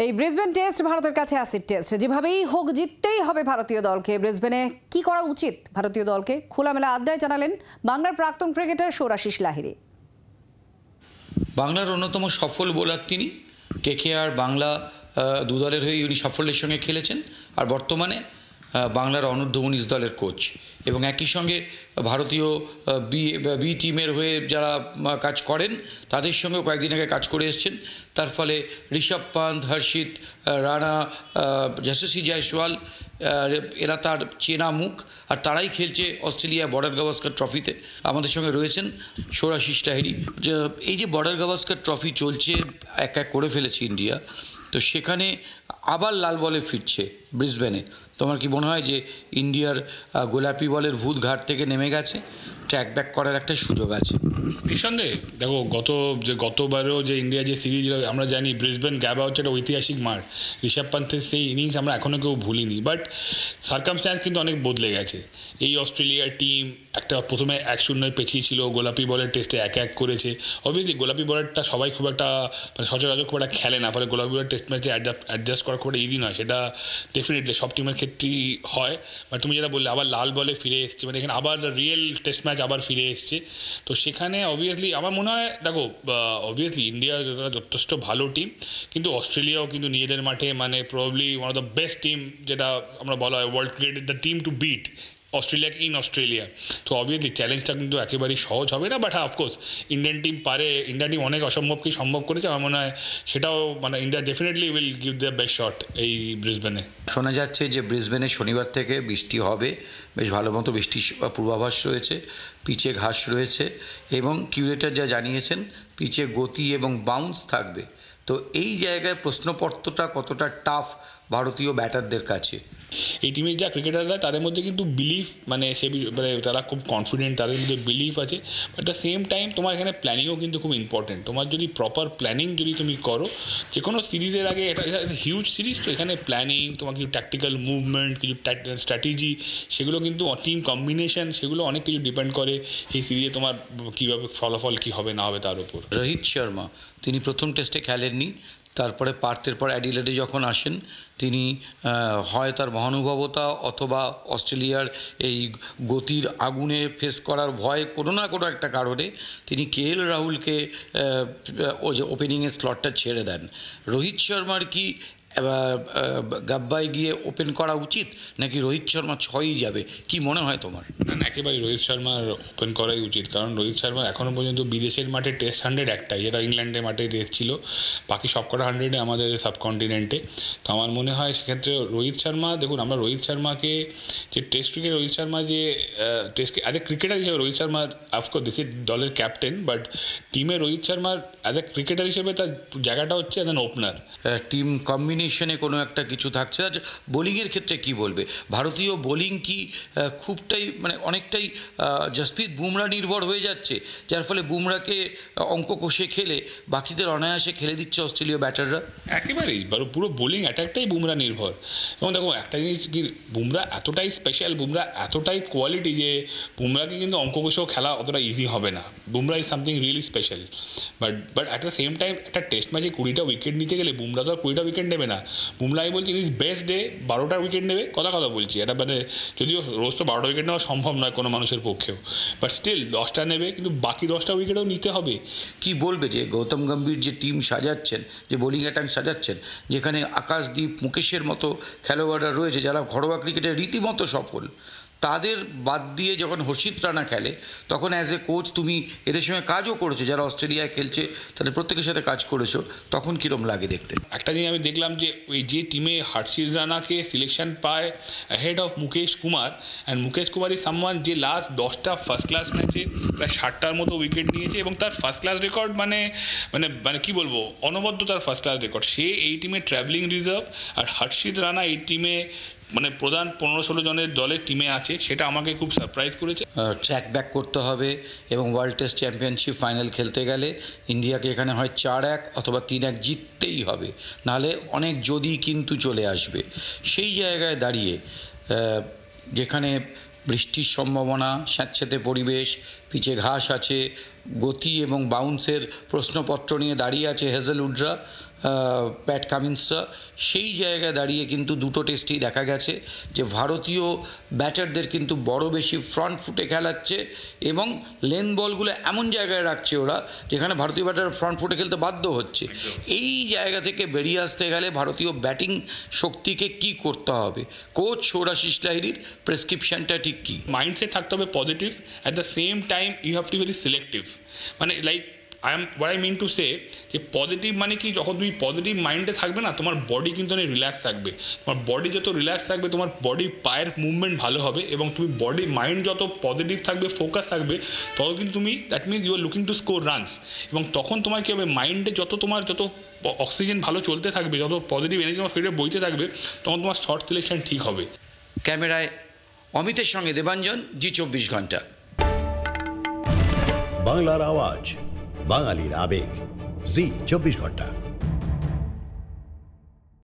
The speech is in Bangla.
এই ব্রিসবেন টেস্ট ভারতের কাছে অ্যাসিড টেস্ট, যেভাবেই হোক জিততেই হবে ভারতীয় দলকে। ব্রিসবেনে কি করা উচিত ভারতীয় দলকে, খোলামেলা আড্ডায় জানালেন বাংলার প্রাক্তন ক্রিকেটার সৌরাশিস লাহিড়ী। বাংলার অন্যতম সফল বোলার তিনি। কেকেআর বাংলা দু দলের হয়ে উনি সাফল্যের সঙ্গে খেলেছেন, আর বর্তমানে বাংলার অনূর্ধ্ব-19 দলের কোচ, এবং একই সঙ্গে ভারতীয় বি টিমের হয়ে যারা কাজ করেন তাদের সঙ্গেও কয়েকদিন আগে কাজ করে এসছেন। তার ফলে ঋষভ পান্ত, হর্ষিত রানা, যশস্বী জয়সওয়াল এরা তার চেনা মুখ, আর তারাই খেলছে অস্ট্রেলিয়া বর্ডার গাভাস্কার ট্রফিতে। আমাদের সঙ্গে রয়েছেন সৌরাশিস লাহিড়ী। এই যে বর্ডার গাভাস্কার ট্রফি চলছে, এক এক করে ফেলেছে ইন্ডিয়া, তো সেখানে আবার লাল বলে ফিরছে ব্রিসবেনে। তোমার কি মনে হয় যে ইন্ডিয়ার গোলাপি বলের ভূত ঘাট থেকে নেমে গেছে, ট্র্যাক ব্যাক করার একটা সুযোগ আছে? নিঃসন্দেহে। দেখো, গতবারও যে ইন্ডিয়া যে সিরিজ আমরা জানি, ব্রিসবেন গ্যাবা হচ্ছে একটা ঐতিহাসিক মাঠ। ঋষভ পান্থের সেই ইনিংস আমরা এখনও কেউ ভুলিনি, বাট সার্কামস্ট্যান্স কিন্তু অনেক বদলে গেছে। এই অস্ট্রেলিয়ার টিম একটা প্রথমে 1-0 পেছিয়ে ছিল, গোলাপি বলের টেস্টে 1-1 করেছে। অবভিয়াসলি গোলাপি বলারটা সবাই খুব একটা সচরাচর খুব একটা খেলে না, ফলে গোলাপি বলের টেস্ট ম্যাচে অ্যাডজাস্ট করা খুব একটা ইজি নয়। সেটা ডেফিনেটলি সব টিমের ক্ষেত্রেই হয়। বাট তুমি যেটা বললে, আবার লাল বলে ফিরে এসছে, মানে এখানে আবার রিয়েল টেস্ট ম্যাচ আবার ফিরে এসছে। তো সেখানে অবভিয়াসলি আমার মনে হয়, দেখো, অবভিয়াসলি ইন্ডিয়া যথেষ্ট ভালো টিম, কিন্তু অস্ট্রেলিয়াও কিন্তু নিজেদের মাঠে মানে probably one of the best team, যেটা আমরা বলা হয় ওয়ার্ল্ড ক্রিকেটের the team to beat Australia in Australia. তো অবভিয়াসলি চ্যালেঞ্জটা কিন্তু একেবারেই সহজ হবে না, বাট হ্যাঁ, অফকোর্স ইন্ডিয়ান টিম পারে। ইন্ডিয়ান টিম অনেক অসম্ভবকেই সম্ভব করেছে। আমার মনে হয় সেটাও মানে India definitely will give the best shot এই ব্রিসবেনে। শোনা যাচ্ছে যে ব্রিসবেনে শনিবার থেকে বৃষ্টি হবে, বেশ ভালো মতো বৃষ্টির পূর্বাভাস রয়েছে, পিচে ঘাস রয়েছে, এবং কিউরেটার যা জানিয়েছেন পিচে গতি এবং বাউন্স থাকবে। তো এই জায়গায় প্রশ্নপত্রটা কতটা টাফ ভারতীয় ব্যাটারদের কাছে? এই টিমের যা ক্রিকেটাররা, তাদের মধ্যে কিন্তু বিলিফ, মানে তারা খুব কনফিডেন্ট, তাদের মধ্যে বিলিফ আছে। বাট দ্য সেম টাইম তোমার এখানে প্ল্যানিংও কিন্তু খুব ইম্পর্টেন্ট। তোমার যদি প্রপার প্ল্যানিং যদি তুমি করো, যে কোনো সিরিজের আগে, এটা হিউজ সিরিজ, তো এখানে প্ল্যানিং, তোমার কিছু ট্যাকটিক্যাল মুভমেন্ট, কিছু স্ট্র্যাটেজি, সেগুলো কিন্তু টিম কম্বিনেশন, সেগুলো অনেক কিছু ডিপেন্ড করে সেই সিরিজে তোমার কীভাবে ফলাফল কী হবে না হবে তার উপর। রোহিত শর্মা, তিনি প্রথম টেস্টে খেলেননি, তারপরে পার্থের পর অ্যাডিলেডে যখন আসেন, তিনি হয় তার মহানুভবতা অথবা অস্ট্রেলিয়ার এই গতির আগুনে ফেস করার ভয়, কোনো না কোনো একটা কারণে তিনি কেএল রাহুলকে ওপেনিংয়ের স্লটটা ছেড়ে দেন। রোহিত শর্মার কি গাব্বায় গিয়ে ওপেন করা উচিত, নাকি রোহিত শর্মা 6ই যাবে? কি মনে হয় তোমার? না, একেবারেই রোহিত শর্মার ওপেন করাই উচিত, কারণ রোহিত শর্মার এখনও পর্যন্ত বিদেশের মাঠে টেস্ট 100 একটাই, যেটা ইংল্যান্ডের মাঠে টেস্ট ছিল, বাকি সবকটা 100 আমাদের সাবকন্টিনেন্টে। তো আমার মনে হয় সেক্ষেত্রে রোহিত শর্মা, দেখুন, আমরা রোহিত শর্মাকে যে টেস্ট ক্রিকেট, রোহিত শর্মা যে টেস্ট অ্যাজ এ ক্রিকেটার হিসেবে রোহিত শর্মার অফকোর্স দেশের দলের ক্যাপ্টেন, বাট টিমে রোহিত শর্মার অ্যাজ এ ক্রিকেটার হিসেবে তার জায়গাটা হচ্ছে অ্যাজ অ্যান ওপেনার। টিম কম্বিনেশনে কোনো একটা কিছু থাকছে। আর বোলিংয়ের ক্ষেত্রে কি বলবে? ভারতীয় বোলিং কি খুবটাই, মানে অনেকটাই জসপ্রীত বুমরা নির্ভর হয়ে যাচ্ছে, যার ফলে বুমরাকে অঙ্ক কষে খেলে বাকিদের অনায়াসে খেলে দিচ্ছে অস্ট্রেলীয় ব্যাটাররা? একেবারেই, পুরো বোলিং অ্যাটাকটাই বুমরা নির্ভর। এবং দেখো, একটা জিনিস কি, বুমরা এতটাই স্পেশাল, বুমরা এতটাই কোয়ালিটি যে বুমরাকে কিন্তু অঙ্ক কষেও খেলা অতটা ইজি হবে না। Bumrah is something really special. But at the same time একটা টেস্ট ম্যাচে 20টা উইকেট নিতে গেলে বুমরা তো আর 20টা উইকেট নেবে না। বুমরা আমি বলছি, ইজ বেস্ট ডে 12টা উইকেট নেবে, কথা বলছি। এটা মানে যদিও রোজ তো 12টা উইকেট নেওয়া সম্ভব নয় কোনো মানুষের পক্ষেও, বাট স্টিল 10টা নেবে, কিন্তু বাকি 10টা উইকেটও নিতে হবে। কি বলবে যে গৌতম গম্ভীর যে টিম সাজাচ্ছেন, যে বোলিং অ্যাটাক সাজাচ্ছেন, যেখানে আকাশদীপ, মুকেশের মতো খেলোয়াড়রা রয়েছে যারা ঘরোয়া ক্রিকেটে রীতিমতো সফল, তাদের বাদ দিয়ে যখন হর্ষিত রানা খেলে, তখন অ্যাজ এ কোচ তুমি এদের সঙ্গে কাজও করেছো, যারা অস্ট্রেলিয়ায় খেলছে তাদের প্রত্যেকের সাথে কাজ করেছো, তখন কীরকম লাগে দেখতে? একটা জিনিস আমি দেখলাম যে ওই যে টিমে হর্ষিত রানাকে সিলেকশন পায় head of Mukesh Kumar, and Mukesh Kumar is someone যে লাস্ট 10টা ফার্স্ট ক্লাস ম্যাচে প্রায় 60টার মতো উইকেট নিয়েছে, এবং তার ফার্স্ট ক্লাস রেকর্ড মানে মানে মানে কী বলবো, অনবদ্য তার ফার্স্ট ক্লাস রেকর্ড। সে এই টিমে ট্রাভেলিং রিজার্ভ, আর হর্ষিত রানা এই টিমে মানে প্রধান 15-16 জনের দলের টিমে আছে, সেটা আমাকে খুব সারপ্রাইজ করেছে। ট্র্যাক ব্যাক করতে হবে, এবং ওয়ার্ল্ড টেস্ট চ্যাম্পিয়নশিপ ফাইনাল খেলতে গেলে ইন্ডিয়াকে এখানে হয় 4-1 অথবা 3-1 জিততেই হবে, নাহলে অনেক যদি কিন্তু চলে আসবে। সেই জায়গায় দাঁড়িয়ে যেখানে বৃষ্টির সম্ভাবনা, স্যাঁতসেঁতে পরিবেশ, পিচে ঘাস আছে, গতি এবং বাউন্সের প্রশ্নপত্র নিয়ে দাঁড়িয়ে আছে হেজেলউডরা, প্যাট কামিন্সরা, সেই জায়গায় দাঁড়িয়ে কিন্তু দুটো টেস্টেই দেখা গেছে যে ভারতীয় ব্যাটারদের কিন্তু বড় বেশি ফ্রন্ট ফুটে খেলাচ্ছে এবং লেন বলগুলো এমন জায়গায় রাখছে ওরা যেখানে ভারতীয় ব্যাটার ফ্রন্ট ফুটে খেলতে বাধ্য হচ্ছে। এই জায়গা থেকে বেরিয়ে আসতে গেলে ভারতীয় ব্যাটিং শক্তিকে কি করতে হবে? কোচ সৌরাশিস লাহিড়ীর প্রেসক্রিপশনটা ঠিক কী? মাইন্ডসেট থাকতে হবে positive, at the same time you have to very selective. মানে like what I mean to say যে পজিটিভ মানে কি, যখন তুমি পজিটিভ মাইন্ডে থাকবে না, তোমার বডি কিন্তু অনেক রিল্যাক্স থাকবে। তোমার বডি যত রিল্যাক্স থাকবে, তোমার বডি পায়ের মুভমেন্ট ভালো হবে, এবং তুমি বডি মাইন্ড যত পজিটিভ থাকবে, ফোকাস থাকবে, তত কিন্তু তুমি, that means you are looking to score runs. এবং তখন তোমার কী হবে, মাইন্ডে যত অক্সিজেন ভালো চলতে থাকবে, যত পজিটিভ এনার্জি তোমার শরীরে বইতে থাকবে, তখন তোমার শর্ট সিলেকশন ঠিক হবে। ক্যামেরায় অমিতের সঙ্গে দেবাঞ্জন, জি24 ঘন্টা। বাংলার আওয়াজ, বাঙালির আবেগ, জি24 ঘন্টা।